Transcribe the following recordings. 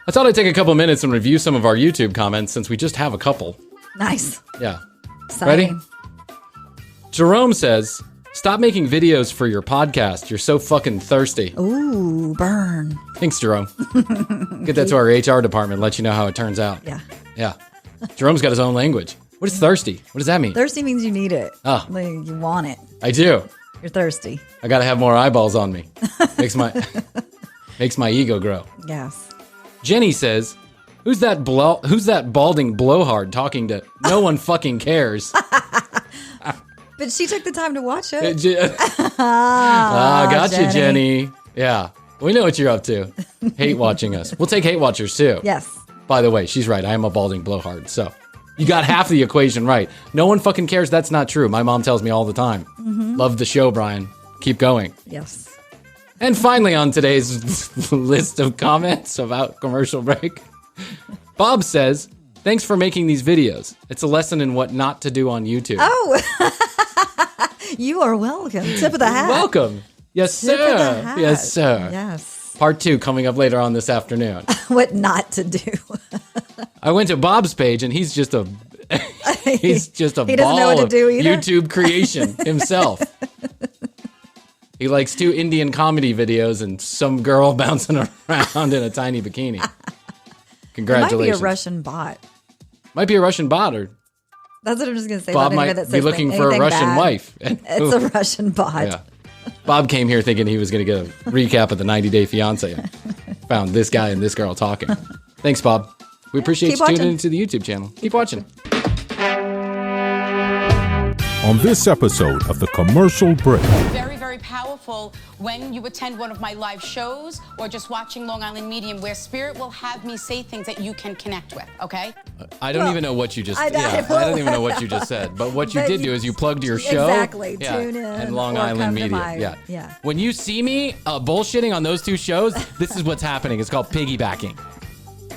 I thought I'd take a couple minutes and review some of our YouTube comments since we just have a couple. Nice. Yeah. Exciting. Ready? Jerome says, stop making videos for your podcast. You're so fucking thirsty. Ooh, burn. Thanks, Jerome. Get that to our HR department, let you know how it turns out. Yeah. Yeah. Jerome's got his own language. What is thirsty? What does that mean? Thirsty means you need it. Oh. Like, you want it. I do. You're thirsty. I got to have more eyeballs on me. Makes my ego grow. Yes. Jenny says, who's that balding blowhard talking to no one fucking cares? But she took the time to watch it. Gotcha, Jenny. Yeah. We know what you're up to. Hate watching us. We'll take hate watchers too. Yes. By the way, she's right. I am a balding blowhard. So you got half the equation right. No one fucking cares. That's not true. My mom tells me all the time. Mm-hmm. Love the show, Brian. Keep going. Yes. And finally on today's list of comments about commercial break, Bob says, thanks for making these videos. It's a lesson in what not to do on YouTube. Oh, you are welcome. Tip of the hat. Welcome. Yes, Tip sir. of the hat. Yes, sir. Yes. Part 2 coming up later on this afternoon. What not to do. I went to Bob's page and he's just a He doesn't know ball what to of do either. YouTube creation himself. He likes 2 Indian comedy videos and some girl bouncing around in a tiny bikini. Congratulations. It might be a Russian bot. Might be a Russian bot, or That's what I'm just going to say. Bob about might anybody that be says looking for a anything Russian bad. wife. It's a Russian bot. Yeah. Bob came here thinking he was going to get a recap of the 90 Day Fiance. And found this guy and this girl talking. Thanks, Bob. We appreciate keep you tuning watching. into the YouTube channel. Keep watching. On this episode of The Commercial Break. Very, very powerful when you attend one of my live shows or just watching Long Island Medium, where Spirit will have me say things that you can connect with, okay? I don't even know what you just I don't even know what you just said. But what you But did do is you plugged your show. Exactly. Yeah, Tune in. and Long or Island come to Media. my- Yeah. When you see me bullshitting on those 2 shows, this is what's happening. It's called piggybacking.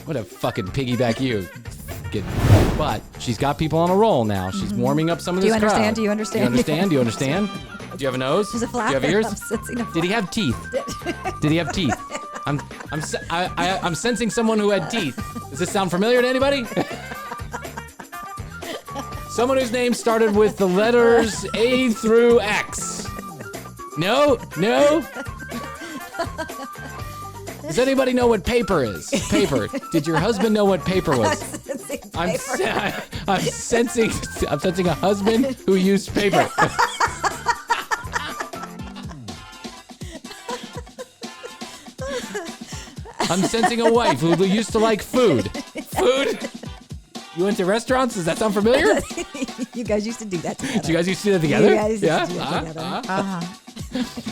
What a fucking piggyback you. But she's got people on a roll now. She's warming up some of Do this you understand? crowd. Do you understand? Do you understand? Do you have a nose? There's a Do flap you have there. ears? I'm sensing a Did he have teeth? Did he have teeth? I'm sensing someone who had teeth. Does this sound familiar to anybody? Someone whose name started with the letters A through X. No? No? Does anybody know what paper is? Paper. Did your husband know what paper was? I'm sensing a husband who used paper. I'm sensing a wife who used to like food. Food? You went to restaurants? Does that sound familiar? You guys used to do that together. You guys used to do that together? You guys used to do that together.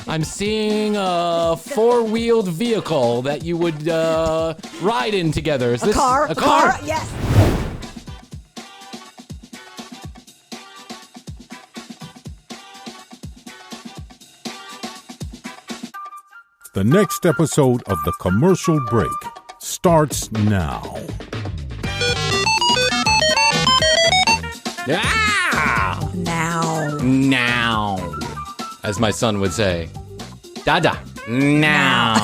I'm seeing a 4-wheeled vehicle that you would ride in together. Is A this car? a car? Yes. The next episode of The Commercial Break starts now. Ah! Now. As my son would say. Dada. Now.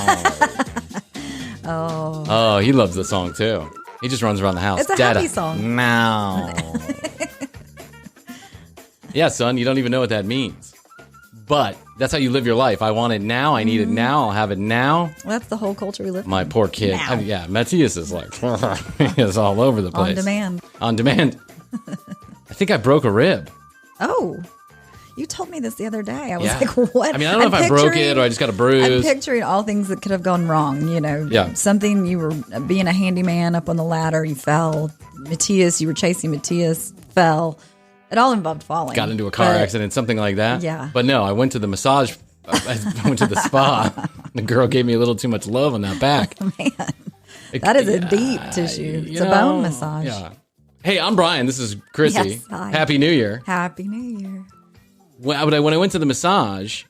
Oh, he loves the song too. He just runs around the house. It's a Dada. happy song. Now. Yeah, son, you don't even know what that means. But that's how you live your life. I want it now. I need it now. I'll have it now. Well, that's the whole culture we live in. My poor kid. Now. I mean, yeah, Matthias is like, he's all over the place. On demand. On demand. I think I broke a rib. Oh, you told me this the other day. I was Yeah. like, what? I mean, I don't know if I broke it or I just got a bruise. I'm picturing all things that could have gone wrong, you know. Yeah. Something, you were being a handyman up on the ladder, you fell. You were chasing Matthias, fell. It all involved falling. Got into a car accident, something like that. Yeah. But no, I went to the massage. I went to the spa. The girl gave me a little too much love on that back. Man, that is a deep tissue. It's a bone massage. Yeah. Hey, I'm Brian. This is Chrissy. Yes, hi. Happy New Year. Happy New Year. When I went to the massage,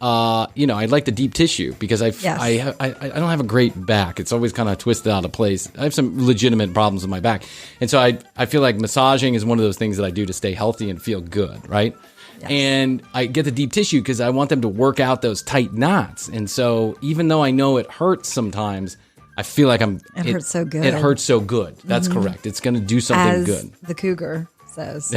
I like the deep tissue because I don't have a great back. It's always kind of twisted out of place. I have some legitimate problems with my back. And so I feel like massaging is one of those things that I do to stay healthy and feel good, right? Yes. And I get the deep tissue because I want them to work out those tight knots. And so even though I know it hurts sometimes, I feel like It hurts so good. It hurts so good. That's correct. It's going to do something As good. the cougar says.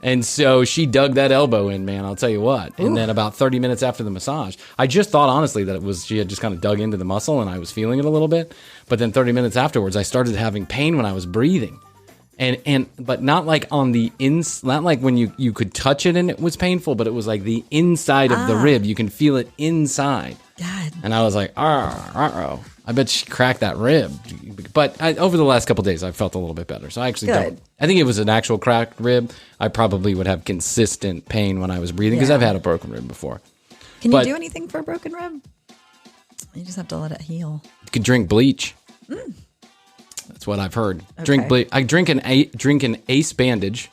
And so she dug that elbow in, man, I'll tell you what. And then about 30 minutes after the massage, I just thought honestly that she had just kind of dug into the muscle and I was feeling it a little bit. But then 30 minutes afterwards, I started having pain when I was breathing. But not like on the not like when you could touch it and it was painful, but it was like the inside of the rib. You can feel it inside. God. And I was like, I bet she cracked that rib. But over the last couple of days, I felt a little bit better. So I actually don't. I think it was an actual cracked rib. I probably would have consistent pain when I was breathing because I've had a broken rib before. Can you do anything for a broken rib? You just have to let it heal. You can drink bleach. That's what I've heard. Okay. Drink bleach. I drink an Ace bandage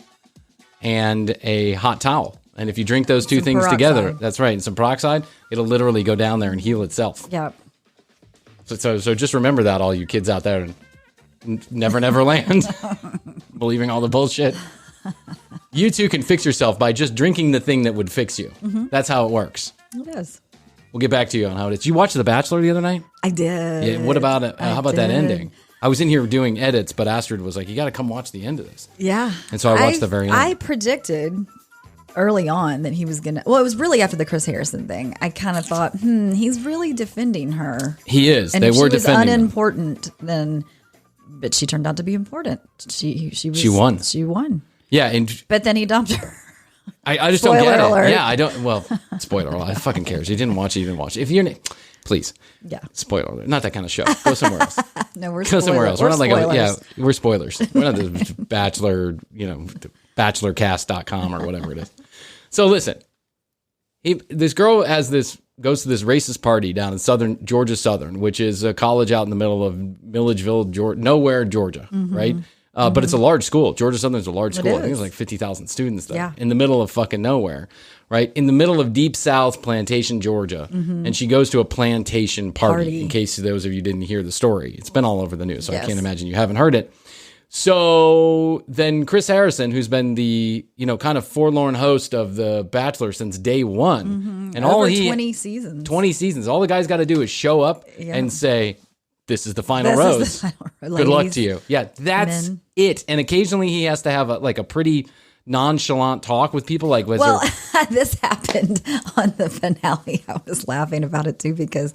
and a hot towel. And if you drink those two things together, that's right, and some peroxide, it'll literally go down there and heal itself. Yep. So just remember that, all you kids out there, never land, believing all the bullshit. You too can fix yourself by just drinking the thing that would fix you. That's how it works. It is. We'll get back to you on how it is. Did you watch The Bachelor the other night? I did. Yeah. What about it? How about that ending? I was in here doing edits, but Astrid was like, "You got to come watch the end of this." Yeah. And so I watched the very end. I predicted early on that he was going to... Well, it was really after the Chris Harrison thing. I kind of thought, he's really defending her. He is. And they if were she was defending unimportant, then... But she turned out to be important. She won. She won. Yeah. But then he dumped her. I just Spoiler don't get alert. it. Yeah, I don't... Well, spoiler alert. I fucking cares. You didn't watch it, you didn't watch it. If you're... Please. Yeah. Spoiler alert. Not that kind of show. Go somewhere else. No, we're Go somewhere else. We're not spoilers. we're spoilers. We're not the Bachelor, bachelorcast.com or whatever it is. So listen, this girl goes to this racist party down in Georgia Southern, which is a college out in the middle of Milledgeville, nowhere, Georgia, right? But it's a large school. Georgia Southern is a large school. I think it's like 50,000 students there in the middle of fucking nowhere, right? In the middle of deep South Plantation, Georgia. And she goes to a plantation party, in case those of you didn't hear the story. It's been all over the news, so I can't imagine you haven't heard it. So then Chris Harrison, who's been the, kind of forlorn host of The Bachelor since day one. And over 20 seasons. 20 seasons. All the guy's got to do is show up and say, this is the final rose. Good luck to you. Yeah, that's it. And occasionally he has to have a pretty nonchalant talk with people. This happened on the finale. I was laughing about it too because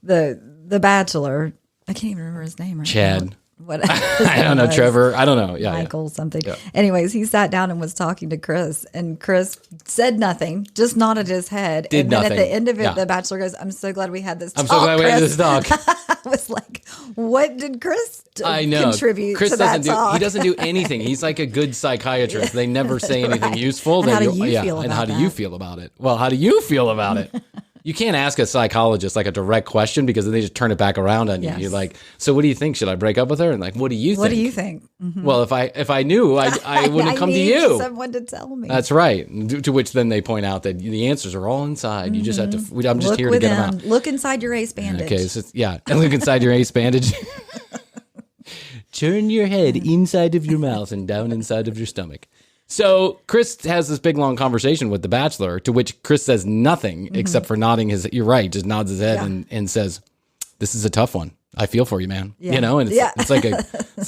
the Bachelor, I can't even remember his name right Chad. now. What I don't know, Trevor. I don't know. Yeah, Michael something. Yeah. Anyways, he sat down and was talking to Chris, and Chris said nothing, just nodded his head. Did and then nothing. At the end of it, the Bachelor goes, "I'm so glad we had this talk, I'm so glad we had this talk." I was like, what did Chris contribute Chris to that talk? He doesn't do anything. He's like a good psychiatrist. They never say anything useful. And how do you feel about how do you feel about it? Well, how do you feel about it? You can't ask a psychologist a direct question because then they just turn it back around on you. Yes. You're like, so what do you think? Should I break up with her? And what do you think? What do you think? Mm-hmm. Well, if I knew, I wouldn't come to you. Someone to tell me. That's right. To which then they point out that the answers are all inside. You just have to. I'm just here to get them out. Look inside your ace bandage. Okay. So look inside your ace bandage. Turn your head inside of your mouth and down inside of your stomach. So Chris has this big long conversation with the Bachelor, to which Chris says nothing except for nodding his. You're right, just nods his head and says, "This is a tough one. I feel for you, man." Yeah. And it's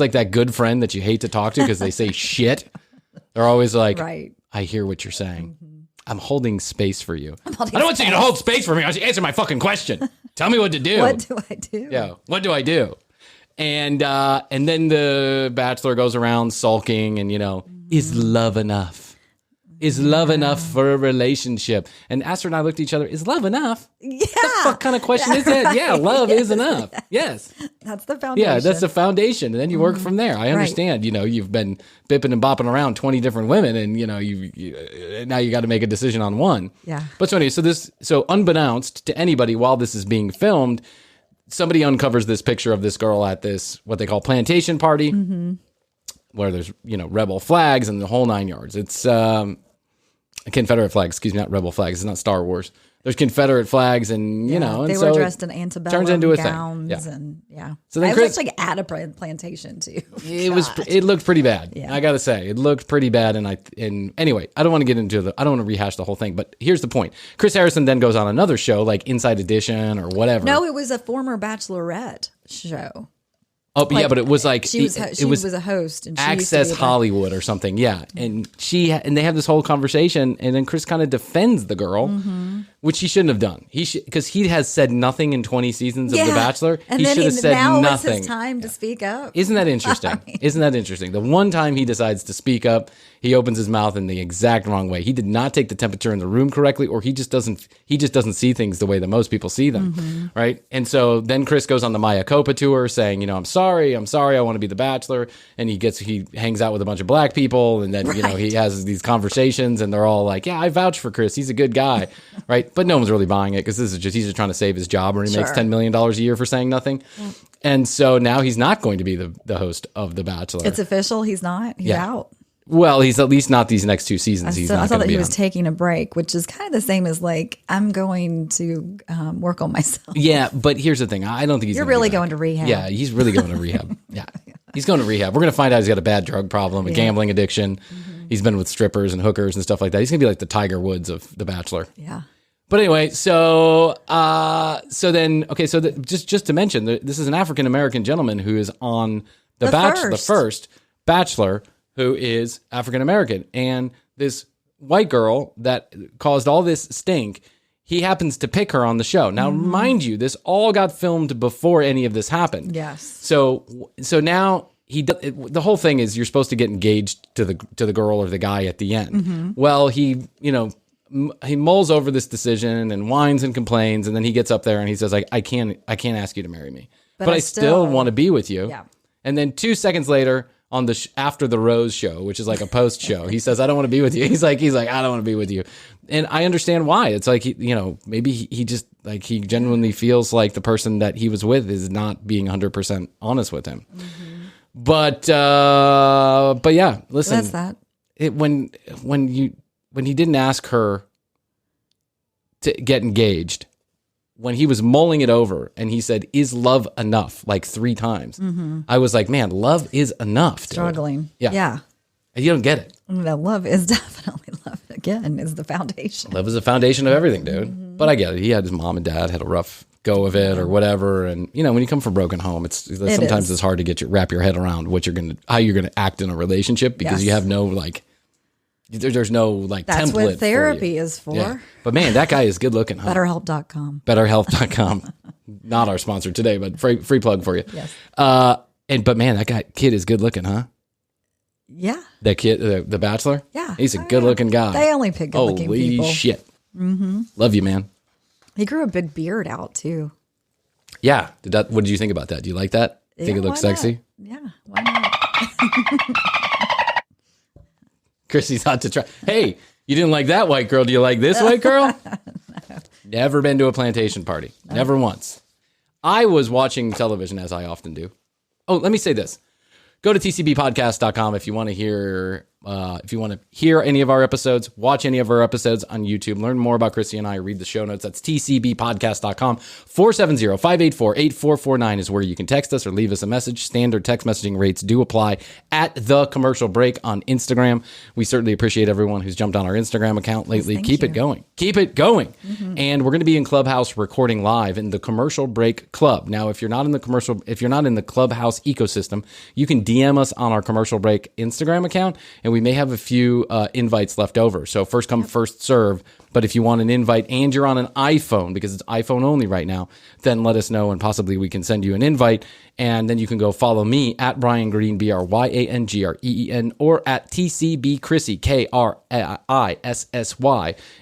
like that good friend that you hate to talk to because they say shit. They're always like, right. "I hear what you're saying. I'm holding space for you. I don't want you to hold space for me. I want you to answer my fucking question. Tell me what to do. What do I do? Yeah, what do I do?" And then the Bachelor goes around sulking and is love enough? Is love enough for a relationship? And Astrid and I looked at each other. Is love enough? Yeah. What the fuck kind of question is that? Yeah, love is enough. Yes. That's the foundation. Yeah, that's the foundation. And then you work from there. I understand, you've been bipping and bopping around 20 different women and, you now you got to make a decision on one. Yeah. But so anyway, so unbeknownst to anybody while this is being filmed, somebody uncovers this picture of this girl at this, what they call plantation party. Where there's, rebel flags and the whole 9 yards. It's Confederate flags, excuse me, not rebel flags. It's not Star Wars. there's Confederate flags, and you know, and they so were dressed in antebellum turns into a gowns, thing. and So then I Chris, was actually at a plantation too. it looked pretty bad. Yeah. I gotta say, it looked pretty bad. And anyway, I don't want to rehash the whole thing, but here's the point. Chris Harrison then goes on another show like Inside Edition or whatever. No, it was a former Bachelorette show. Oh, yeah, but it was like she was a host, and she Access used to be Hollywood or something. Yeah, and they have this whole conversation, and then Chris kind of defends the girl, which he shouldn't have done. Because he has said nothing in 20 seasons of The Bachelor. And he then should have said now nothing. Is his time to speak up. Isn't that interesting? Isn't that interesting? The one time he decides to speak up, he opens his mouth in the exact wrong way. He did not take the temperature in the room correctly, or he just doesn't see things the way that most people see them, right? And so then Chris goes on the Maya Copa tour saying, you know, I'm sorry, I want to be the Bachelor, and he hangs out with a bunch of black people, and then you know he has these conversations, and they're all like, yeah, I vouch for Chris, he's a good guy, right? But no one's really buying it because he's just trying to save his job, where he makes $10 million a year for saying nothing. And so now he's not going to be the host of The Bachelor. It's official. He's not. He's out. Well, he's at least not these next 2 seasons. I thought that he was taking a break, which is kind of the same as like, I'm going to work on myself. Yeah, but here's the thing. I don't think he's. You're really going to rehab. Yeah, he's really going to rehab. Yeah, he's going to rehab. We're going to find out he's got a bad drug problem, a gambling addiction. He's been with strippers and hookers and stuff like that. He's going to be like the Tiger Woods of The Bachelor. Yeah. But anyway, so just to mention, this is an African American gentleman who is on the first Bachelor, who is African American, and this white girl that caused all this stink, he happens to pick her on the show. Now, mind you, this all got filmed before any of this happened. Yes. So now the whole thing is you're supposed to get engaged to the girl or the guy at the end. Well, he mulls over this decision and whines and complains, and then he gets up there and he says, I can't ask you to marry me, but I still want to be with you. Yeah. And then 2 seconds later, on the After the Rose show, which is like a post show, he says, I don't want to be with you. He's like, I don't want to be with you. And I understand why. It's like, maybe he just like, he genuinely feels like the person that he was with is not being 100% honest with him. But yeah, listen, That's that. When he didn't ask her to get engaged, when he was mulling it over and he said, is love enough? Like 3 times. I was like, man, love is enough. Dude. Struggling. Yeah. Yeah. And you don't get it. No, love is definitely love. Again, is the foundation. Love is the foundation of everything, dude. But I get it. He had his mom and dad had a rough go of it or whatever. And, when you come from a broken home, sometimes it's hard to wrap your head around how you're going to act in a relationship because you have no, there's no template. That's what therapy is for. Yeah. But man, that guy is good looking. Huh? BetterHelp.com. BetterHelp.com. Not our sponsor today, but free plug for you. Yes. But man, that kid is good looking, huh? Yeah. That kid, the Bachelor. Yeah. He's a good looking guy. They only pick good looking people. Holy shit. Love you, man. He grew a big beard out too. Yeah. What did you think about that? Do you like that? Think it looks sexy? Yeah. Why not? Chrissy's hot to try. Hey, you didn't like that white girl. Do you like this white girl? No. Never been to a plantation party. No. Never once. I was watching television, as I often do. Oh, let me say this. Go to tcbpodcast.com if you want to hear any of our episodes, watch any of our episodes on YouTube, learn more about Chrissy and I, read the show notes. That's tcbpodcast.com. 470-584-8449 is where you can text us or leave us a message. Standard text messaging rates do apply at The Commercial Break on Instagram. We certainly appreciate everyone who's jumped on our Instagram account lately. Yes, Keep it going. Keep it going. And we're going to be in ClubHouse recording live in the Commercial Break Club. Now, if you're not in the ClubHouse ecosystem, you can DM us on our Commercial Break Instagram account, and we may have a few invites left over. So first come, first serve. But if you want an invite and you're on an iPhone, because it's iPhone only right now, then let us know and possibly we can send you an invite. And then you can go follow me at Bryan Green, BryanGreen, or at TCB Chrissy, KRISSY.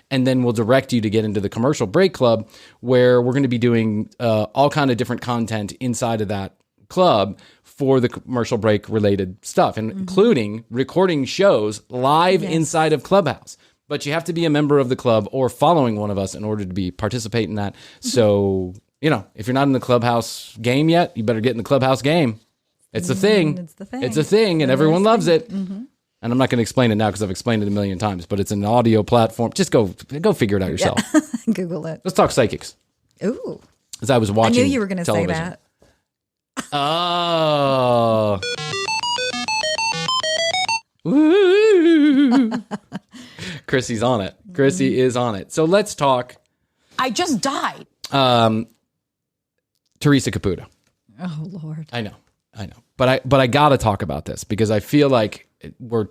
And then we'll direct you to get into the Commercial Break Club, where we're going to be doing all kind of different content inside of that club for the commercial break related stuff, and including recording shows live inside of ClubHouse. But you have to be a member of the club or following one of us in order to participate in that. So, if you're not in the ClubHouse game yet, you better get in the ClubHouse game. It's a thing. It's a thing, and everyone loves it. And I'm not going to explain it now because I've explained it a million times, but it's an audio platform. Just go figure it out yourself. Yeah. Google it. Let's talk psychics. Ooh. As I was watching I knew you were going to say that. Oh. Woo. Chrissy's on it. Chrissy is on it. So let's talk. I just died. Theresa Caputo. Oh, Lord. I know. But I got to talk about this because I feel like we're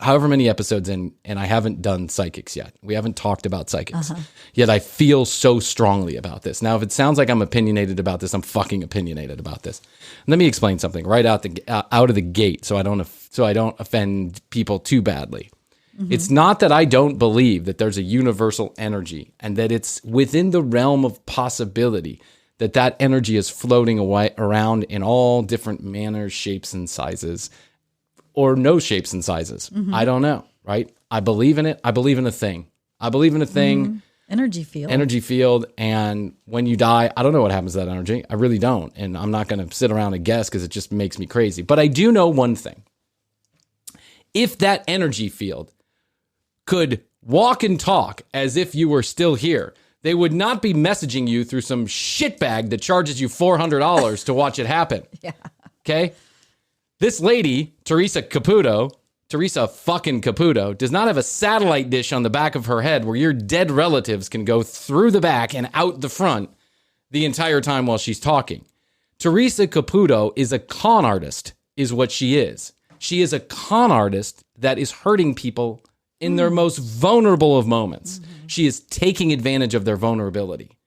however many episodes in and I haven't done psychics yet. We haven't talked about psychics. Yet I feel so strongly about this. Now, if it sounds like I'm opinionated about this, I'm fucking opinionated about this. Let me explain something right out of the gate so I don't offend people too badly. It's not that I don't believe that there's a universal energy and that it's within the realm of possibility that energy is floating around in all different manners, shapes, and sizes, or no shapes and sizes. I don't know, right? I believe in it. I believe in a thing. Energy field. And when you die, I don't know what happens to that energy. I really don't. And I'm not going to sit around and guess because it just makes me crazy. But I do know one thing. If that energy field could walk and talk as if you were still here, they would not be messaging you through some shitbag that charges you $400 to watch it happen. Yeah. Okay? This lady, Theresa fucking Caputo, does not have a satellite dish on the back of her head where your dead relatives can go through the back and out the front the entire time while she's talking. Theresa Caputo is a con artist, is what she is. She is a con artist that is hurting people in their most vulnerable of moments. She is taking advantage of their vulnerability.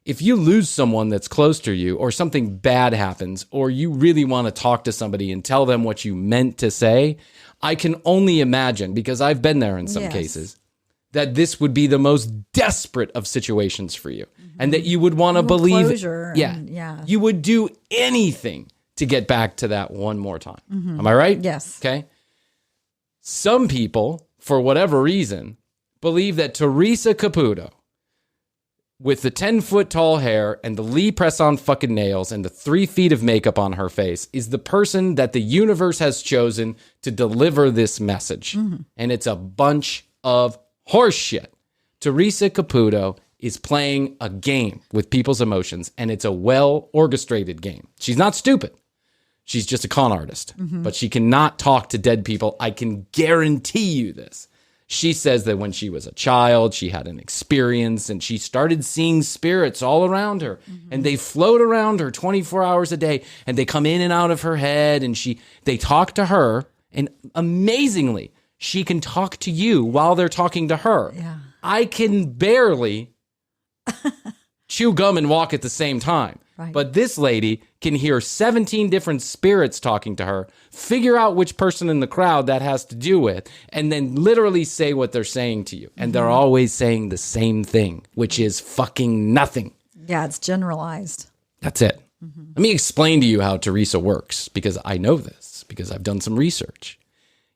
If you lose someone that's close to you or something bad happens or you really want to talk to somebody and tell them what you meant to say, I can only imagine, because I've been there in some cases, that this would be the most desperate of situations for you and that you would want to believe closure. You would do anything to get back to that one more time. Am I right? Yes. Okay. Some people, for whatever reason, believe that Theresa Caputo, with the 10-foot tall hair and the Lee press-on fucking nails and the 3 feet of makeup on her face, is the person that the universe has chosen to deliver this message. And it's a bunch of horseshit. Theresa Caputo is playing a game with people's emotions, and it's a well-orchestrated game. She's not stupid. She's just a con artist. But she cannot talk to dead people. I can guarantee you this. She says that when she was a child, she had an experience and she started seeing spirits all around her. And they float around her 24 hours a day and they come in and out of her head and they talk to her. And amazingly, she can talk to you while they're talking to her. Yeah. I can barely chew gum and walk at the same time. Right. But this lady can hear 17 different spirits talking to her, figure out which person in the crowd that has to do with, and then literally say what they're saying to you. And they're always saying the same thing, which is fucking nothing. Yeah, it's generalized. That's it. Let me explain to you how Theresa works, because I know this, because I've done some research.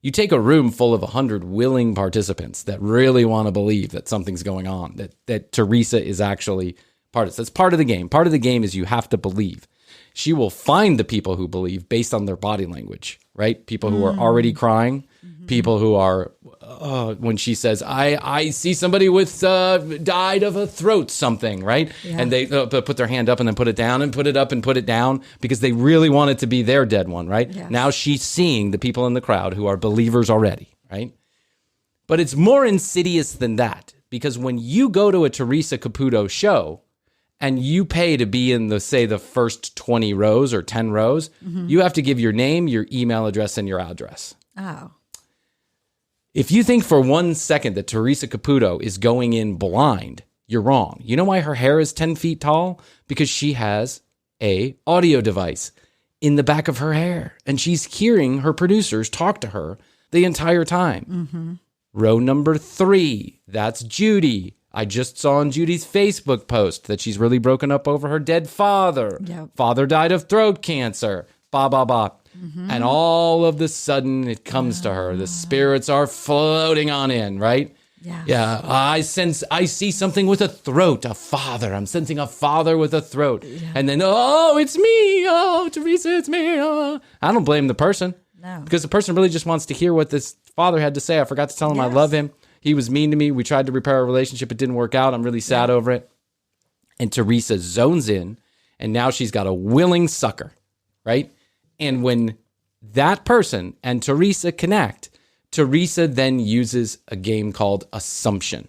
You take a room full of 100 willing participants that really want to believe that something's going on, that Theresa is actually part of it. That's part of the game. Part of the game is you have to believe. She will find the people who believe based on their body language, right? People who are already crying, people who are, when she says, I see somebody with died of a throat something, right? Yeah. And they put their hand up and then put it down and put it up and put it down because they really want it to be their dead one, right? Yes. Now she's seeing the people in the crowd who are believers already, right? But it's more insidious than that, because when you go to a Theresa Caputo show, and you pay to be in the first 20 rows or 10 rows, you have to give your name, your email address, and your address. Oh. If you think for 1 second that Theresa Caputo is going in blind, you're wrong. You know why her hair is 10 feet tall? Because she has a audio device in the back of her hair, and she's hearing her producers talk to her the entire time. Row number 3, that's Judy. I just saw on Judy's Facebook post that she's really broken up over her dead father. Yep. Father died of throat cancer. Blah, blah, blah. And all of the sudden it comes to her. The spirits are floating on in, right? Yes. Yeah. I see something with a throat, a father. I'm sensing a father with a throat. Yeah. And then, oh, it's me. Oh, Theresa, it's me. Oh. I don't blame the person. No. Because the person really just wants to hear what this father had to say. I forgot to tell him I love him. He was mean to me. We tried to repair our relationship. It didn't work out. I'm really sad over it. And Theresa zones in, and now she's got a willing sucker, right? And when that person and Theresa connect, Theresa then uses a game called assumption.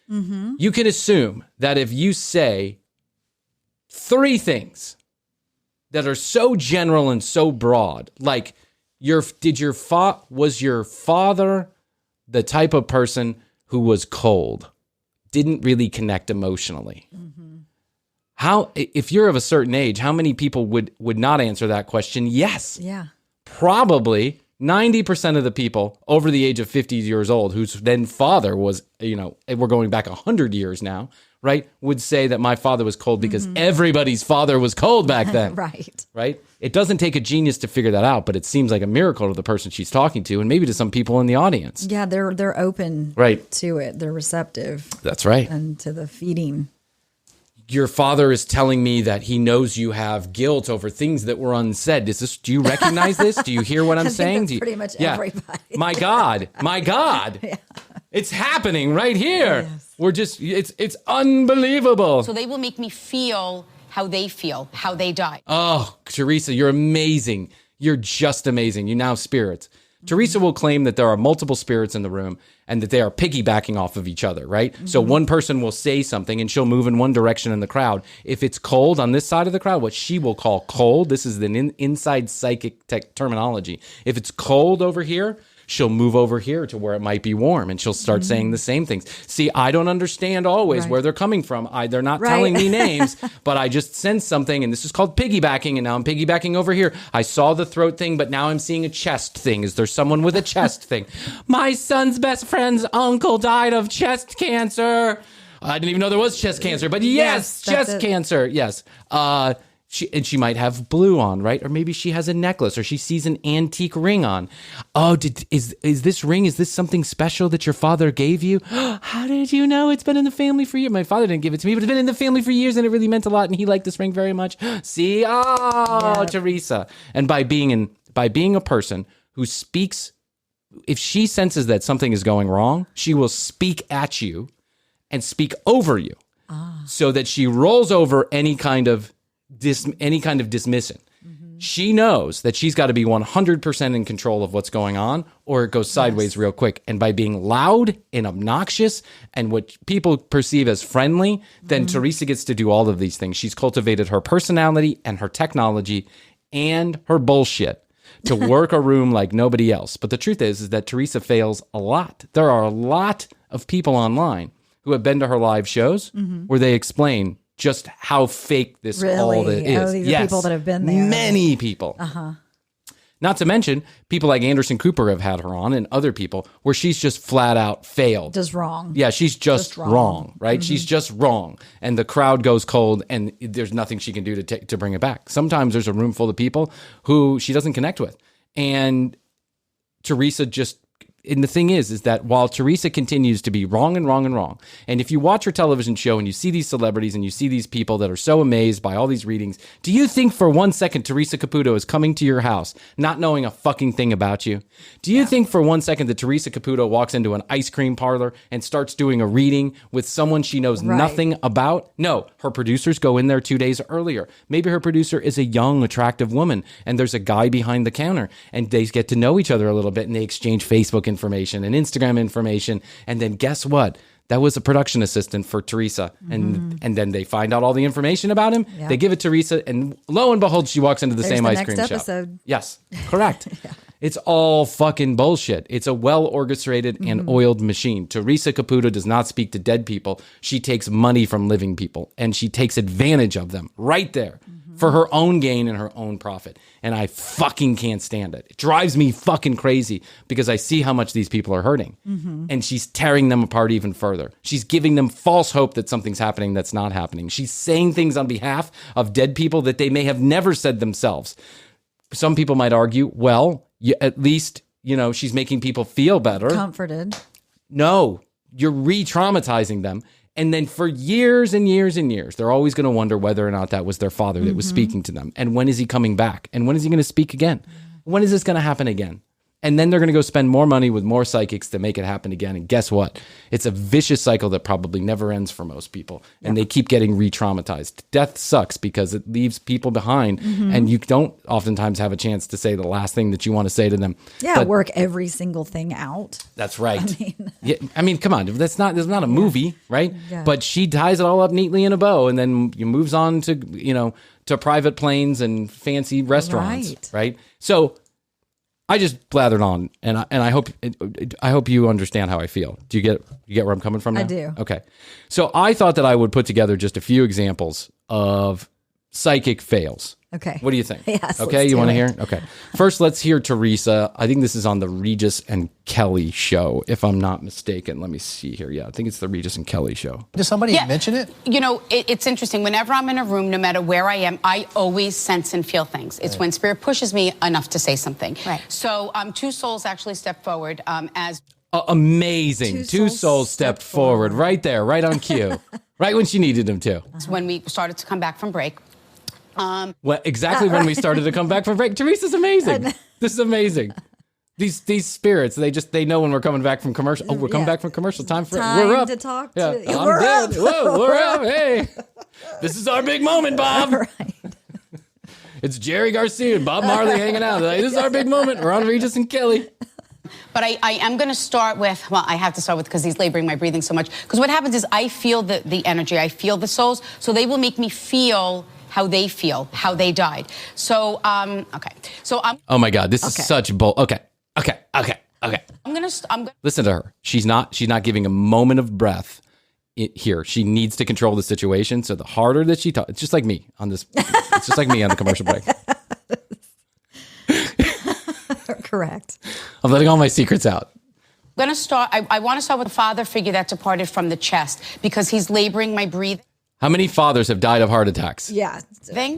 Mm-hmm. You can assume that if you say 3 things that are so general and so broad, like was your father the type of person who was cold, didn't really connect emotionally? Mm-hmm. How, if you're of a certain age, how many people would not answer that question? Yes. Yeah. Probably 90% of the people over the age of 50 years old, whose then father was, we're going back 100 years now, right, would say that my father was cold because everybody's father was cold back then. Right? It doesn't take a genius to figure that out, but it seems like a miracle to the person she's talking to and maybe to some people in the audience. Yeah, they're open to it. They're receptive. That's right. And to the feeding. Your father is telling me that he knows you have guilt over things that were unsaid. Do you recognize this? Do you hear what I'm saying? That's pretty much everybody. My God. Yeah. It's happening right here. Yes. We're just, it's unbelievable. So they will make me feel how they feel, how they die. Oh, Theresa, you're amazing. You're just amazing. You now have spirits. Theresa will claim that there are multiple spirits in the room and that they are piggybacking off of each other, right? Mm-hmm. So one person will say something and she'll move in one direction in the crowd. If it's cold on this side of the crowd, what she will call cold, this is the inside psychic terminology. If it's cold over here, she'll move over here to where it might be warm and she'll start saying the same things. See, I don't understand always where they're coming from. They're not telling me names, but I just sense something, and this is called piggybacking, and now I'm piggybacking over here. I saw the throat thing, but now I'm seeing a chest thing. Is there someone with a chest thing? My son's best friend's uncle died of chest cancer. I didn't even know there was chest cancer, but yes chest cancer. Yes. She might have blue on, right? Or maybe she has a necklace, or she sees an antique ring on. Oh, is this ring? Is this something special that your father gave you? How did you know? It's been in the family for years. My father didn't give it to me, but it's been in the family for years, and it really meant a lot. And he liked this ring very much. See, Theresa. And by being a person who speaks, if she senses that something is going wrong, she will speak at you and speak over you, so that she rolls over any kind of dismissing. Mm-hmm. She knows that she's got to be 100% in control of what's going on, or it goes sideways real quick. And by being loud and obnoxious and what people perceive as friendly, then Theresa gets to do all of these things. She's cultivated her personality and her technology and her bullshit to work a room like nobody else. But the truth is that Theresa fails a lot. There are a lot of people online who have been to her live shows where they explain just how fake this all is. Oh, these are people that have been there. Many people. Not to mention, people like Anderson Cooper have had her on, and other people, where she's just flat out failed. Just wrong. Yeah, she's just wrong, right? Mm-hmm. She's just wrong. And the crowd goes cold, and there's nothing she can do to bring it back. Sometimes there's a room full of people who she doesn't connect with. And Theresa just... And the thing is that while Theresa continues to be wrong, and if you watch her television show and you see these celebrities and you see these people that are so amazed by all these readings, do you think for 1 second Theresa Caputo is coming to your house not knowing a fucking thing about you? Do you think for 1 second that Theresa Caputo walks into an ice cream parlor and starts doing a reading with someone she knows nothing about? No, her producers go in there 2 days earlier. Maybe her producer is a young, attractive woman, and there's a guy behind the counter, and they get to know each other a little bit, and they exchange Facebook information and Instagram information, and then guess what? That was a production assistant for Theresa, and then they find out all the information about him. They give it to Theresa, and lo and behold, she walks into the same ice cream shop. Yes, correct. It's all fucking bullshit. It's a well-orchestrated and oiled machine. Theresa Caputo does not speak to dead people. She takes money from living people, and she takes advantage of them right there for her own gain and her own profit. And I fucking can't stand it. It drives me fucking crazy because I see how much these people are hurting. And she's tearing them apart even further. She's giving them false hope that something's happening that's not happening. She's saying things on behalf of dead people that they may have never said themselves. Some people might argue, well, at least, she's making people feel better. Comforted. No, you're re-traumatizing them. And then for years and years and years, they're always going to wonder whether or not that was their father that was speaking to them. And when is he coming back? And when is he going to speak again? When is this going to happen again? And then they're going to go spend more money with more psychics to make it happen again. And guess what? It's a vicious cycle that probably never ends for most people. And they keep getting re-traumatized. Death sucks because it leaves people behind. And you don't oftentimes have a chance to say the last thing that you want to say to them. Yeah, but work every single thing out. That's right. I mean, come on. That's not a movie, right? Yeah. But she ties it all up neatly in a bow and then moves on to, to private planes and fancy restaurants, right? So I just blathered on, and I hope you understand how I feel. Do you get where I'm coming from now? I do. Okay. So I thought that I would put together just a few examples of psychic fails. Okay. What do you think? Yes. Okay, you want to hear? Okay. First, let's hear Theresa. I think this is on the Regis and Kelly show, if I'm not mistaken. Let me see here. Yeah, I think it's the Regis and Kelly show. Does somebody mention it? It's interesting. Whenever I'm in a room, no matter where I am, I always sense and feel things. It's when spirit pushes me enough to say something. Right. So two souls actually stepped forward as... amazing. Two souls stepped forward right there, right on cue. Right when she needed them to. When we started to come back from break. Exactly when we started to come back from break. Teresa's amazing. This is amazing. These spirits, they know when we're coming back from commercial. Oh, we're coming back from commercial. We're up. To talk to. We're up. Whoa, we're up. Hey, this is our big moment, Bob. Right. It's Jerry Garcia and Bob Marley hanging out. This is our big moment. We're on Regis and Kelly. But I am going to start with, I have to start with because he's laboring my breathing so much. Because what happens is I feel the energy. I feel the souls. So they will make me feel how they feel, how they died. So, okay. So I'm... Oh, my God. This is such bull... Okay. I'm gonna listen to her. She's not giving a moment of breath here. She needs to control the situation. So the harder that she talks... It's just like me on this... It's just like me on the commercial break. Correct. I'm letting all my secrets out. I'm going to start... I want to start with the father figure that departed from the chest because he's laboring my breathing. How many fathers have died of heart attacks? Yeah.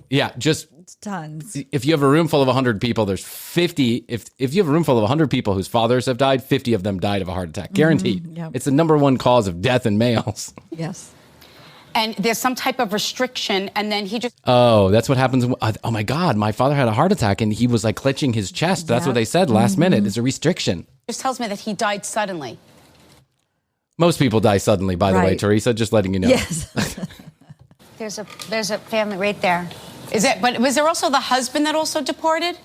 Yeah, just tons. If you have a room full of 100 people, there's 50. If you have a room full of 100 people whose fathers have died, 50 of them died of a heart attack. Guaranteed. Yep. It's the number one cause of death in males. Yes. And there's some type of restriction, and then he just... Oh, that's what happens. Oh, my God. My father had a heart attack, and he was like clutching his chest. That's what they said last minute. It's a restriction. Just tells me that he died suddenly. Most people die suddenly, by the way, Theresa. Just letting you know. Yes. There's a family right there. Is it? But was there also the husband that also departed?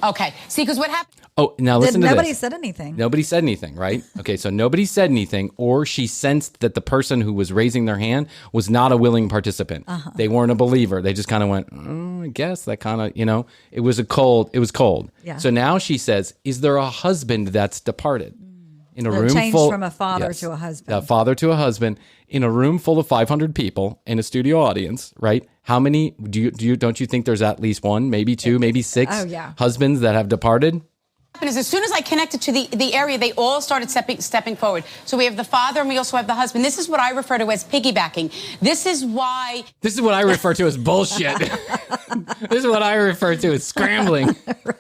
Okay. See, because what happened? Oh, now listen to this. Nobody said anything. Nobody said anything, right? Okay, so nobody said anything, or she sensed that the person who was raising their hand was not a willing participant. They weren't a believer. They just kind of went, I guess that kind of, it was cold. Yeah. So now she says, is there a husband that's departed? In a room changed full from a father to a husband. A father to a husband in a room full of 500 people in a studio audience, right? How many don't you think there's at least one, maybe two, maybe six husbands that have departed? Is as soon as I connected to the area, they all started stepping forward. So we have the father and we also have the husband. This is what I refer to as piggybacking. This is what I refer to as bullshit. This is what I refer to as scrambling. Right.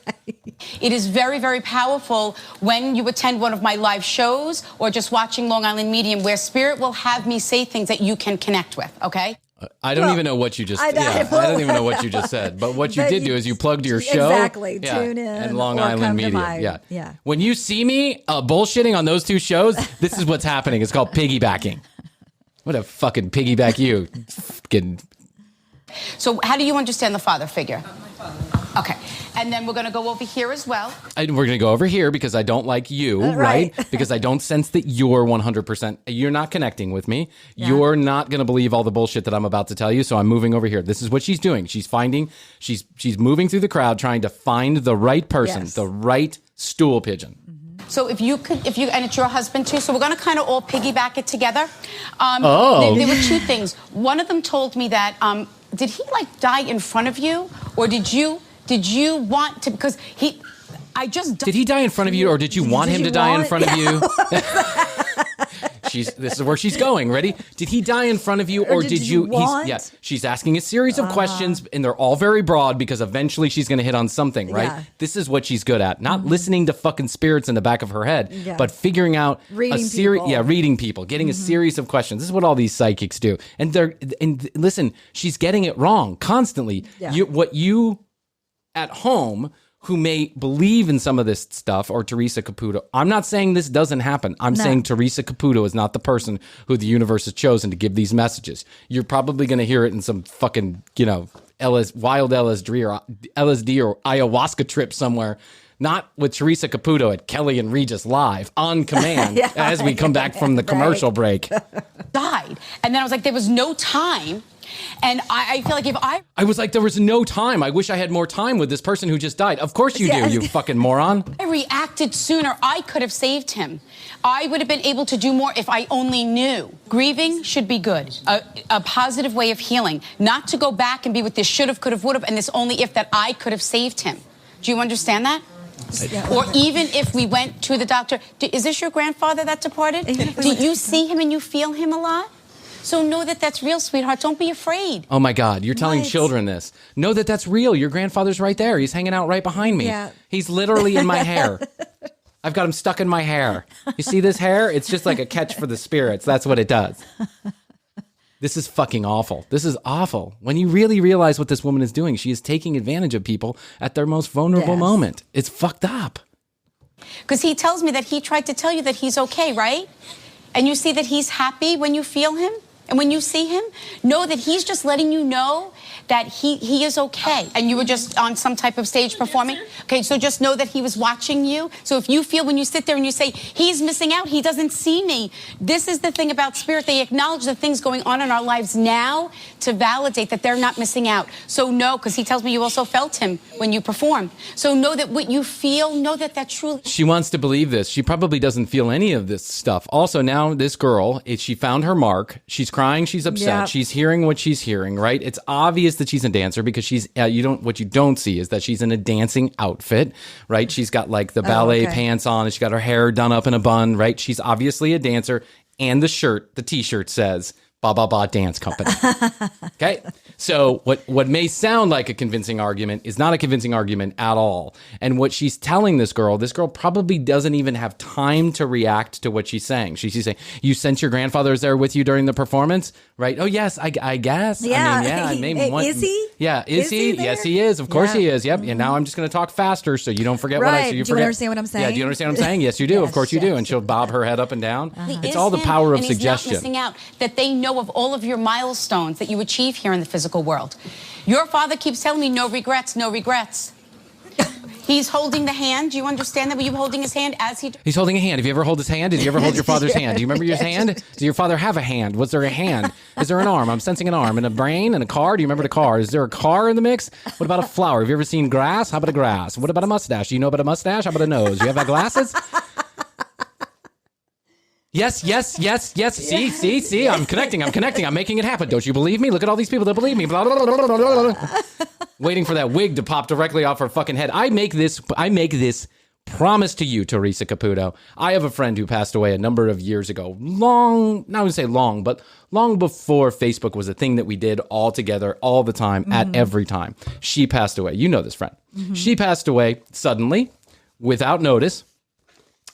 It is very, very powerful when you attend one of my live shows or just watching Long Island Medium where spirit will have me say things that you can connect with, okay? I don't even know what you just. I don't even know what you just said. But what you did do is you plugged your show. Exactly. Tune in. And Long Island Media. Yeah. When you see me bullshitting on those two shows, this is what's happening. It's called piggybacking. What a fucking piggyback you. So how do you understand the father figure? Okay. And then we're going to go over here as well. We're going to go over here because I don't like you, right? Because I don't sense that you're 100%. You're not connecting with me. Yeah. You're not going to believe all the bullshit that I'm about to tell you. So I'm moving over here. This is what she's doing. She's moving through the crowd, trying to find the right person, the right stool pigeon. So and it's your husband too. So we're going to kind of all piggyback it together. There were two things. One of them told me that, did he die in front of you, or did you want to? Because did he die in front of you, or did you want him to die in front of you? This is where she's going. Ready? Did he die in front of you, or did you? She's asking a series of questions, and they're all very broad because eventually she's going to hit on something, right? Yeah. This is what she's good at. Not listening to fucking spirits in the back of her head, but figuring out reading people, getting a series of questions. This is what all these psychics do. And listen, she's getting it wrong constantly. Yeah. What you at home who may believe in some of this stuff, or Theresa Caputo. I'm not saying this doesn't happen. I'm saying Theresa Caputo is not the person who the universe has chosen to give these messages. You're probably going to hear it in some fucking, wild LSD or ayahuasca trip somewhere. Not with Theresa Caputo at Kelly and Regis Live on command as we come back from the commercial break. Died. And then I was like, there was no time. And I feel like I was like, there was no time. I wish I had more time with this person who just died. Of course you do, you fucking moron. I reacted sooner, I could have saved him. I would have been able to do more if I only knew. Grieving should be good. A positive way of healing. Not to go back and be with this should have, could have, would have, and this only if that I could have saved him. Do you understand that? Or even if we went to the doctor, is this your grandfather that departed? Do you see him and you feel him a lot? So know that that's real, sweetheart. Don't be afraid. Oh, my God. You're telling children this. Know that that's real. Your grandfather's right there. He's hanging out right behind me. Yeah. He's literally in my hair. I've got him stuck in my hair. You see this hair? It's just like a catch for the spirits. That's what it does. This is fucking awful. This is awful. When you really realize what this woman is doing, she is taking advantage of people at their most vulnerable moment. It's fucked up. Because he tells me that he tried to tell you that he's okay, right? And you see that he's happy when you feel him? And when you see him, know that he's just letting you know that he is okay. And you were just on some type of stage performing. Okay, so just know that he was watching you. So if you feel when you sit there and you say, he's missing out, he doesn't see me. This is the thing about spirit. They acknowledge the things going on in our lives now to validate that they're not missing out. So know, because he tells me you also felt him when you performed. So know that what you feel, know that that truly... She wants to believe this. She probably doesn't feel any of this stuff. Also, now this girl, she found her mark. She's crying. She's upset. Yep. She's hearing what she's hearing, right? It's obvious that she's a dancer because she's, what you don't see is that she's in a dancing outfit, right? She's got like the ballet pants on and she got her hair done up in a bun, right? She's obviously a dancer, and the t-shirt says, Ba Ba Ba Dance Company. Okay? So what may sound like a convincing argument is not a convincing argument at all. And what she's telling this girl probably doesn't even have time to react to what she's saying. She's saying, you sense your grandfather was there with you during the performance, right? Oh, yes, I guess. Yeah. I mean, yeah. Is he? Yeah. Is he? Yes, he is. Of course he is. Yep. Mm-hmm. And now I'm just going to talk faster so you don't forget what I say. Do you understand what I'm saying? Yeah. Do you understand what I'm saying? Yes, you do. Yes, of course you do. And she'll bob her head up and down. It's all the power of suggestion. He's not missing out. That they know of all of your milestones that you achieve here in the physical world. Your father keeps telling me no regrets, no regrets. He's holding the hand. Do you understand that? Were you holding his hand as he... He's holding a hand. Have you ever hold his hand? Did you ever hold your father's hand? Do you remember your hand? Did your father have a hand? Was there a hand? Is there an arm? I'm sensing an arm. And a brain and a car? Do you remember the car? Is there a car in the mix? What about a flower? Have you ever seen grass? How about a grass? What about a mustache? Do you know about a mustache? How about a nose? Do you have glasses? Yes. See. I'm connecting. I'm making it happen. Don't you believe me? Look at all these people that believe me. Blah, blah, blah, blah, blah, blah. Waiting for that wig to pop directly off her fucking head. I make this promise to you, Theresa Caputo. I have a friend who passed away a number of years ago. Long before Facebook was a thing that we did all together, all the time, at every time. She passed away. You know this friend. Mm-hmm. She passed away suddenly, without notice.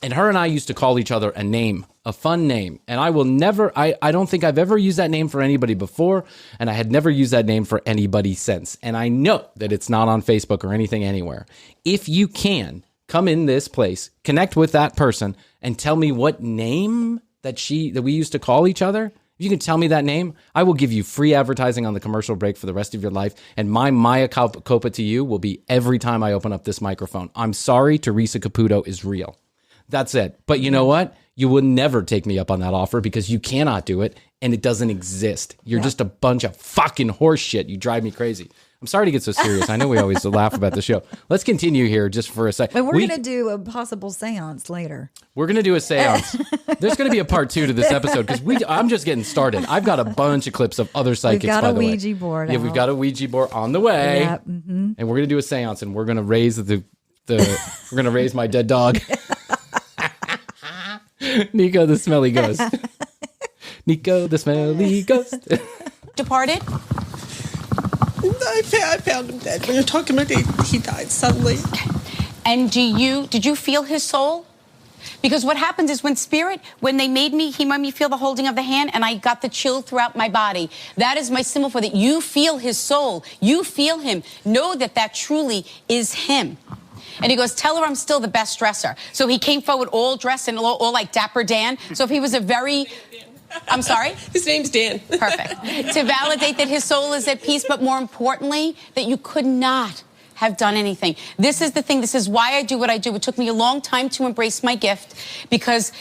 And her and I used to call each other a name, a fun name. And I will never, I don't think I've ever used that name for anybody before. And I had never used that name for anybody since. And I know that it's not on Facebook or anything anywhere. If you can, come in this place, connect with that person, and tell me what name that we used to call each other. If you can tell me that name, I will give you free advertising on the commercial break for the rest of your life. And my Maya Culpa to you will be every time I open up this microphone. I'm sorry, Theresa Caputo is real. That's it. But you know what? You will never take me up on that offer because you cannot do it and it doesn't exist. You're just a bunch of fucking horse shit. You drive me crazy. I'm sorry to get so serious. I know we always laugh about the show. Let's continue here just for a second. But we're going to do a possible seance later. We're going to do a seance. There's going to be a part 2 to this episode because I'm just getting started. I've got a bunch of clips of other psychics, by the way. We've got a Ouija board. Yeah, we've got a Ouija board on the way. Yeah, mm-hmm. And we're going to do a seance and we're going to raise we're going to raise my dead dog. Nico the smelly ghost. Nico the smelly ghost. Departed? I found him dead. When you're talking about it, he died suddenly. And did you feel his soul? Because what happens is when they made me, he made me feel the holding of the hand and I got the chill throughout my body. That is my symbol for that. You feel his soul. You feel him. Know that truly is him. And he goes, tell her I'm still the best dresser. So he came forward all dressed and all like Dapper Dan. So if he was a very... I'm sorry? His name's Dan. Perfect. To validate that his soul is at peace, but more importantly, that you could not have done anything. This is the thing. This is why I do what I do. It took me a long time to embrace my gift because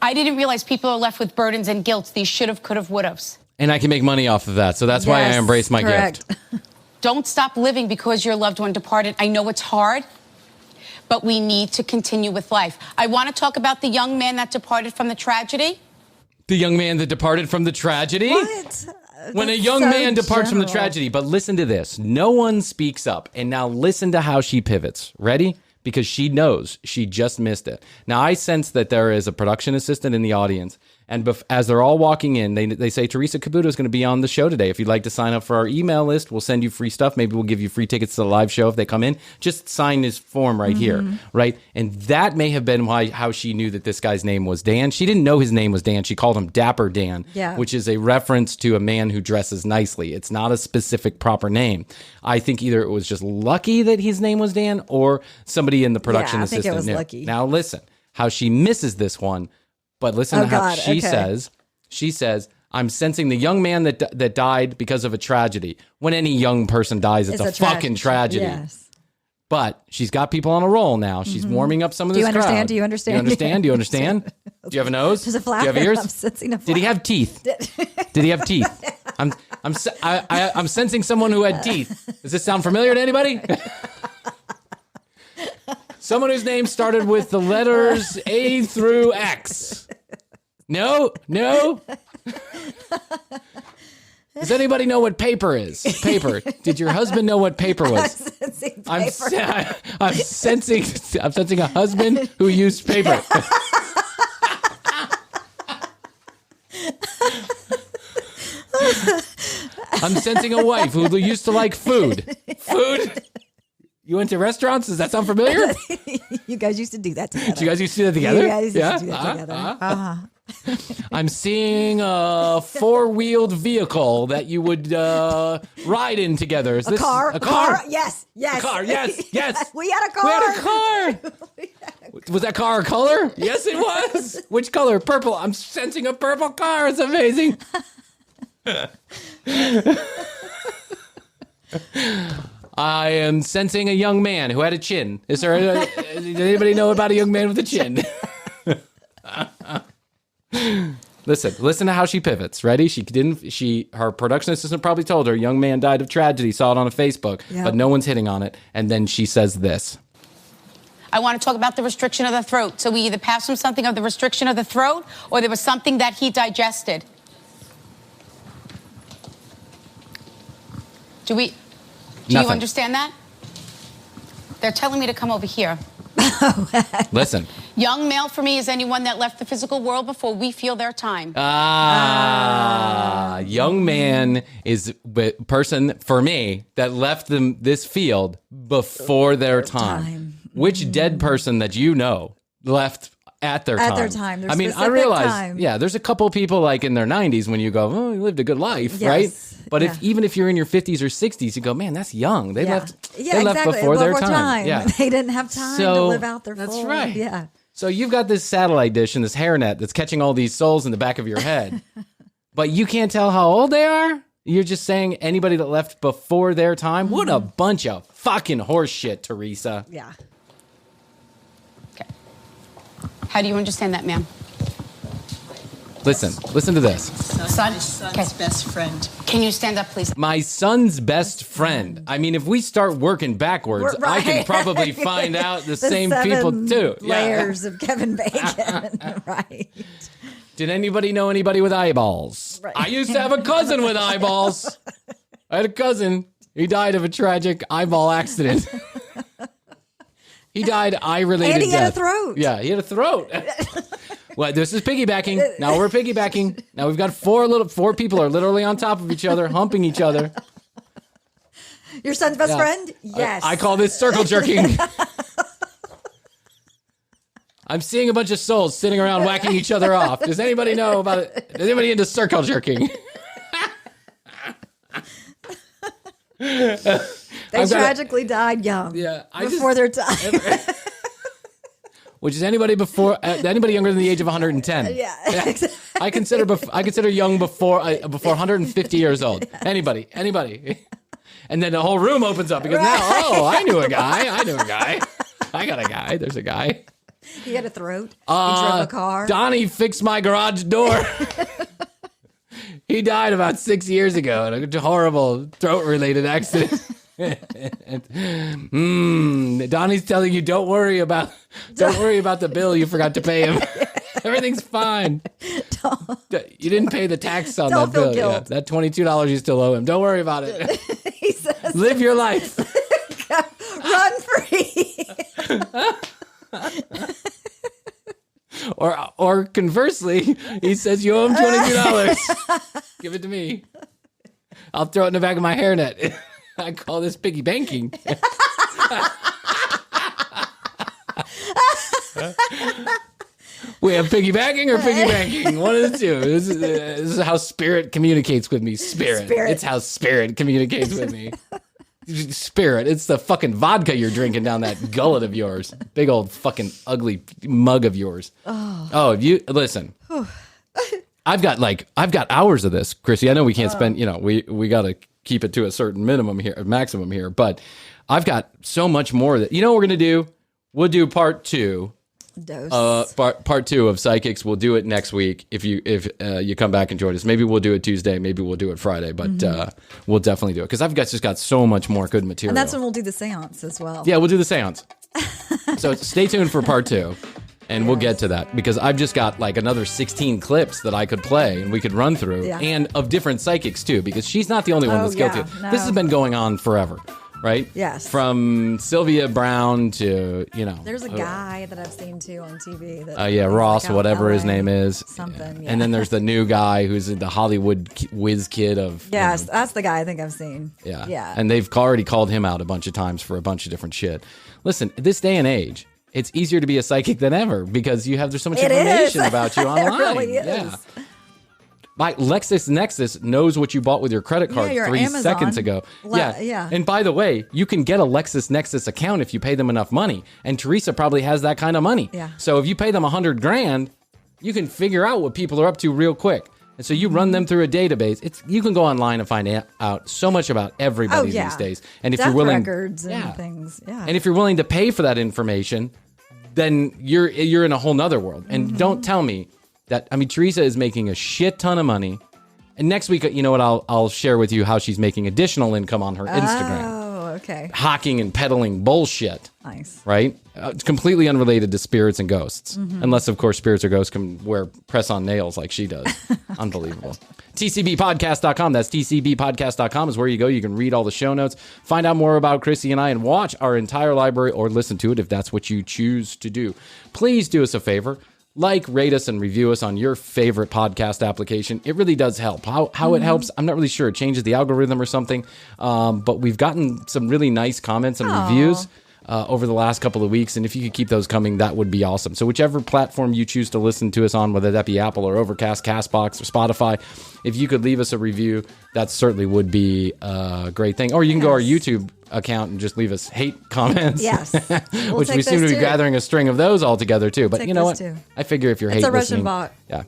I didn't realize people are left with burdens and guilt. These should have, could have, would have. And I can make money off of that. So that's why I embrace my gift. Don't stop living because your loved one departed. I know it's hard, but we need to continue with life. I want to talk about the young man that departed from the tragedy. The young man that departed from the tragedy? What? When a young man departs from the tragedy. But listen to this. No one speaks up. And now listen to how she pivots. Ready? Because she knows she just missed it. Now, I sense that there is a production assistant in the audience. And as they're all walking in, they say, Theresa Caputo is going to be on the show today. If you'd like to sign up for our email list, we'll send you free stuff. Maybe we'll give you free tickets to the live show if they come in. Just sign this form right here, right? And that may have been how she knew that this guy's name was Dan. She didn't know his name was Dan. She called him Dapper Dan, which is a reference to a man who dresses nicely. It's not a specific proper name. I think either it was just lucky that his name was Dan or somebody in the production assistant think it was knew. lucky. Now listen, how she misses this one. But listen to how she says. She says, I'm sensing the young man that died because of a tragedy. When any young person dies, it's a fucking tragedy. Yes. But she's got people on a roll now. She's warming up some of this crowd. Do you understand? Do you understand? Do you understand? Do you have a nose? There's a flap. Do you have ears? I'm sensing a flap. Did he have teeth? Did he have teeth? I'm sensing someone who had teeth. Does this sound familiar to anybody? Someone whose name started with the letters A through X. No? Does anybody know what paper is? Paper. Did your husband know what paper was? I'm sensing a husband who used paper. I'm sensing a wife who used to like food. Food? You went to restaurants? Does that sound familiar? You guys used to do that together. You guys used to do that together? You guys used to do that together. I'm seeing a four-wheeled vehicle that you would ride in together. Is this car? A car? Yes. A car, yes. We had a car. Was that car a color? Yes, it was. Which color? Purple. I'm sensing a purple car. It's amazing. I am sensing a young man who had a chin. Is there? Did anybody know about a young man with a chin? Listen to how she pivots. Ready? Her production assistant probably told her, young man died of tragedy, saw it on a Facebook, but no one's hitting on it. And then she says this. I want to talk about the restriction of the throat. So we either passed him something of the restriction of the throat or there was something that he digested. Do you understand that? They're telling me to come over here. Listen. Young male for me is anyone that left the physical world before we feel their time. Young man is a person for me that left this field before their time. Which dead person that you know left at their time? At their time. I mean, I realize, there's a couple people like in their 90s when you go, oh, you lived a good life, right? But even if you're in your 50s or 60s, you go, man, that's young. They left before their time. Yeah. They didn't have time to live out their full. That's right. Yeah. So you've got this satellite dish and this hairnet that's catching all these souls in the back of your head. But you can't tell how old they are? You're just saying anybody that left before their time? Mm-hmm. What a bunch of fucking horse shit, Theresa. Yeah. Okay. How do you understand that, ma'am? Listen to this. My son's best friend. Can you stand up, please? My son's best friend. I mean, if we start working backwards, I can probably find out the same people too. Layers of Kevin Bacon, right? Did anybody know anybody with eyeballs? Right. I used to have a cousin with eyeballs. I had a cousin. He died of a tragic eyeball accident. He died eye-related death. And he had a throat. Yeah, he had a throat. Well, this is piggybacking. Now we're piggybacking. Now we've got four people are literally on top of each other, humping each other. Your son's best friend? Yes. I call this circle jerking. I'm seeing a bunch of souls sitting around whacking each other off. Does anybody know about it? Is anybody into circle jerking? They tragically died young. Yeah, before their time. Which is anybody younger than the age of 110. Yeah. I consider young before 150 years old. Anybody. And then the whole room opens up because now, I knew a guy. I got a guy. There's a guy. He had a throat. He drove a car. Donnie fixed my garage door. He died about 6 years ago in a horrible throat-related accident. Donnie's telling you, don't worry about the bill you forgot to pay him. Everything's fine. You didn't pay the tax on that bill. Yeah, that $22 you still owe him. Don't worry about it. He says, live your life. Run free. Or conversely, he says you owe him $22. Give it to me. I'll throw it in the back of my hairnet. I call this piggybanking. We have piggybacking or piggybanking. One of the two. This is how spirit communicates with me. Spirit. It's how spirit communicates with me. Spirit. It's the fucking vodka you're drinking down that gullet of yours. Big old fucking ugly mug of yours. Oh, you listen. I've got hours of this, Chrissy. I know we can't spend, we got to keep it to a certain maximum here, but I've got so much more that, what we're going to do? We'll do part 2. Part 2 of Psychics. We'll do it next week if you come back and join us. Maybe we'll do it Tuesday. Maybe we'll do it Friday. But we'll definitely do it because I've just got so much more good material. And that's when we'll do the seance as well. Yeah, we'll do the seance. So stay tuned for part 2. And we'll get to that because I've just got like another 16 clips that I could play and we could run through and of different psychics too, because she's not the only one that's guilty. No. This has been going on forever, right? Yes. From Sylvia Brown to, There's a guy that I've seen too on TV. Ross, like whatever his name is. Something. Yeah. And then there's the new guy who's the Hollywood whiz kid of. Yes, that's the guy I think I've seen. Yeah. Yeah. And they've already called him out a bunch of times for a bunch of different shit. Listen, this day and age, it's easier to be a psychic than ever because there's so much information about you online. It really is. Yeah. My LexisNexis knows what you bought with your credit card 3 Amazon. seconds ago. Yeah. And by the way, you can get a LexisNexis account if you pay them enough money. And Theresa probably has that kind of money. Yeah. So if you pay them $100,000, you can figure out what people are up to real quick. And so you run them through a database. You can go online and find out so much about everybody these days. And if Death you're willing, records and things. Yeah. And if you're willing to pay for that information, then you're in a whole nother world. And don't tell me that. I mean, Theresa is making a shit ton of money. And next week, you know what? I'll share with you how she's making additional income on her Instagram. Oh, okay. Hawking and peddling bullshit. Nice. Right? It's completely unrelated to spirits and ghosts. Unless, of course, spirits or ghosts can wear press-on nails like she does. Unbelievable. TCBpodcast.com. That's TCBpodcast.com is where you go. You can read all the show notes, find out more about Chrissy and I, and watch our entire library or listen to it if that's what you choose to do. Please do us a favor. Rate us, and review us on your favorite podcast application. It really does help. How it helps, I'm not really sure. It changes the algorithm or something. But we've gotten some really nice comments and reviews over the last couple of weeks. And if you could keep those coming, that would be awesome. So whichever platform you choose to listen to us on, whether that be Apple or Overcast, CastBox, or Spotify, if you could leave us a review, that certainly would be a great thing. Or you can go to our YouTube account and just leave us hate comments. Yes. Which we seem to be gathering a string of those all together too. But you know what? Too. I figure if you're it's hate a Russian listening, bot. Yeah.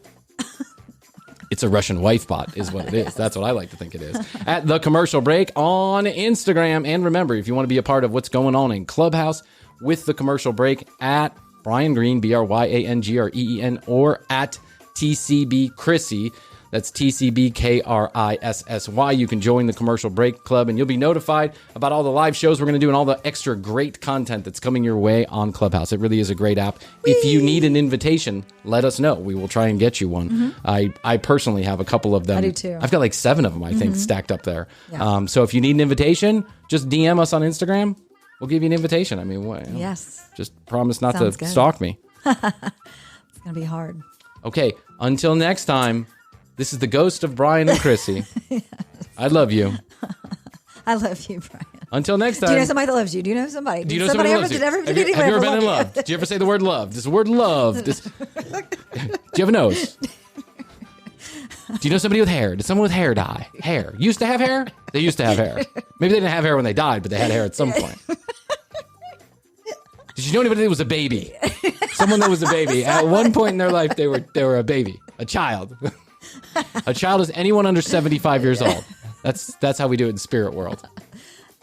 It's a Russian wife bot is what it is. That's what I like to think it is. At The Commercial Break on Instagram. And remember, if you want to be a part of what's going on in ClubHouse with The Commercial Break, at Bryan Green, BryanGreen, or at TCB Chrissy. That's TCBKRISSY. You can join the Commercial Break Club, and you'll be notified about all the live shows we're going to do and all the extra great content that's coming your way on ClubHouse. It really is a great app. Whee! If you need an invitation, let us know. We will try and get you one. I personally have a couple of them. I do too. I've got like 7 of them, I think, stacked up there. Yeah. So if you need an invitation, just DM us on Instagram. We'll give you an invitation. I mean, what? Yes. Just promise not Sounds to good. stalk me. It's going to be hard. Okay, until next time. This is the ghost of Bryan and Chrissy. Yes. I love you. I love you, Bryan. Until next time. Do you know somebody that loves you? Do you know somebody? Do you know somebody that loves you? Have you ever been in love? You? Do you ever say the word love? Does the word love? Do you have a nose? Do you know somebody with hair? Did someone with hair die? Hair. Used to have hair? They used to have hair. Maybe they didn't have hair when they died, but they had hair at some point. Did you know anybody that was a baby? Someone that was a baby. At one point in their life, they were a baby, a child. A child is anyone under 75 years old. That's how we do it in spirit world.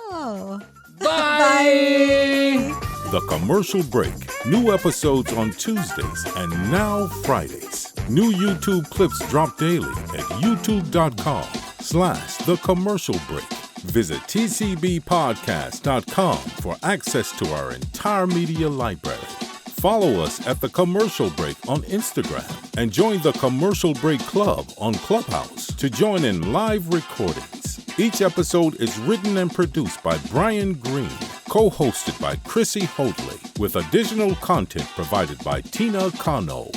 Oh. Bye. The Commercial Break. New episodes on Tuesdays and now Fridays. New YouTube clips drop daily at youtube.com/The Commercial Break. Visit tcbpodcast.com for access to our entire media library. Follow us at The Commercial Break on Instagram and join the Commercial Break Club on ClubHouse to join in live recordings. Each episode is written and produced by Brian Green, co-hosted by Chrissy Hoadley, with additional content provided by Tina Cano.